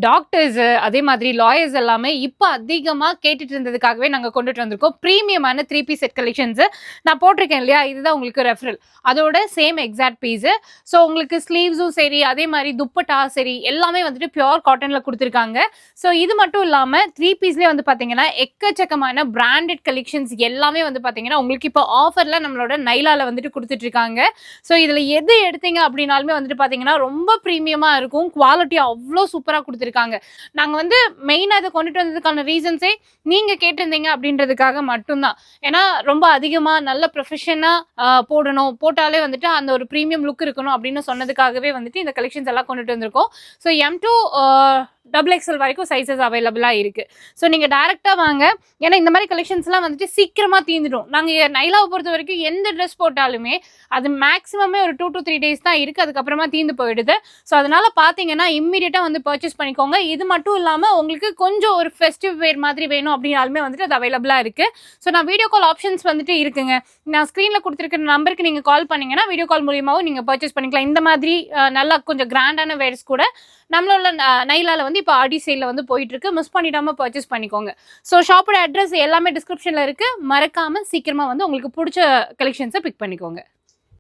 Doctors அதே மாதிரி lawyers எல்லாமே இப்போ அதிகமாக கேட்டுட்டு இருந்ததுக்காகவே நாங்கள் கொண்டுட்டு வந்திருக்கோம் ப்ரீமியமான 3 பீஸ் செட் கலெக்ஷன்ஸ். நான் போட்டிருக்கேன் இல்லையா, இதுதான் உங்களுக்கு ரெஃபரல். அதோட சேம் எக்ஸாக்ட் பீஸு. ஸோ உங்களுக்கு ஸ்லீவ்ஸும் சரி, அதே மாதிரி துப்பட்டா சரி, எல்லாமே வந்துட்டு பியோர் காட்டனில் கொடுத்துருக்காங்க. ஸோ இது மட்டும் இல்லாமல் 3 பீஸ்லேயே வந்து பார்த்தீங்கன்னா எக்கச்சக்கமான பிராண்டட் கலெக்ஷன்ஸ் எல்லாமே வந்து பார்த்தீங்கன்னா உங்களுக்கு இப்போ ஆஃபரில் நம்மளோட நைலாவில் வந்துட்டு கொடுத்துட்ருக்காங்க. ஸோ இதில் எது எடுத்தீங்க அப்படின்னாலுமே வந்துட்டு பார்த்தீங்கன்னா ரொம்ப ப்ரீமியமாக இருக்கும். குவாலிட்டி அவ்வளோ சூப்பராக கொடுத்துருக்காங்க. நாங்கள் வந்து மெயினாக இதை கொண்டுட்டு வந்ததுக்கான ரீசன்ஸே நீங்கள் கேட்டிருந்தீங்க அப்படின்றதுக்காக மட்டும்தான். ஏன்னா ரொம்ப அதிகமாக நல்ல ப்ரொஃபஷனாக போடணும், போட்டாலே வந்துட்டு அந்த ஒரு ப்ரீமியம் லுக் இருக்கணும் அப்படின்னு சொன்னதுக்காகவே வந்துட்டு இந்த கலெக்ஷன்ஸ் எல்லாம் கொண்டுட்டு வந்திருக்கோம். ஸோ M2 XXL வரைக்கும் சைஸஸ் அவைலபிளாக இருக்குது. ஸோ நீங்கள் டேரெக்டாக வாங்க. ஏன்னா இந்த மாதிரி கலெக்ஷன்ஸ்லாம் வந்துட்டு சீக்கிரமாக தீர்ந்துடும். நாங்கள் நைலாவை பொறுத்த வரைக்கும் எந்த ட்ரெஸ் போட்டாலுமே அது மேக்ஸிமமே ஒரு 2 to 3 days தான் இருக்குது, அதுக்கப்புறமா தீர்ந்து போயிடுது. ஸோ அதனால் பார்த்தீங்கன்னா இம்மீடியட்டாக வந்து பர்ச்சேஸ் பண்ணிக்கோங்க. இது மட்டும் இல்லாமல் உங்களுக்கு கொஞ்சம் ஒரு ஃபெஸ்டிவ் வேர் மாதிரி வேணும் அப்படின்னாலுமே வந்துட்டு அது அவைலபிளாக இருக்குது. ஸோ நான் வீடியோ கால் ஆப்ஷன்ஸ் வந்துட்டு இருக்குங்க. நான் ஸ்க்ரீனில் கொடுத்துருக்கிற நம்பருக்கு நீங்கள் கால் பண்ணிங்கன்னா வீடியோ கால் மூலியமாகவும் நீங்கள் பர்ச்சேஸ் பண்ணிக்கலாம். இந்த மாதிரி நல்லா கொஞ்சம் கிராண்டான வேர்ஸ் கூட நம்மளோட நைலாவில் வந்து இப்போ ஆடி சேலில் வந்து போயிட்டுருக்கு. மிஸ் பண்ணிடாமல் பர்ச்சேஸ் பண்ணிக்கோங்க. ஸோ ஷாப்போட அட்ரஸ் எல்லாமே டிஸ்கிரிப்ஷனில் இருக்குது. மறக்காமல் சீக்கிரமாக வந்து உங்களுக்கு பிடிச்ச கலெக்ஷன்ஸை பிக் பண்ணிக்கோங்க.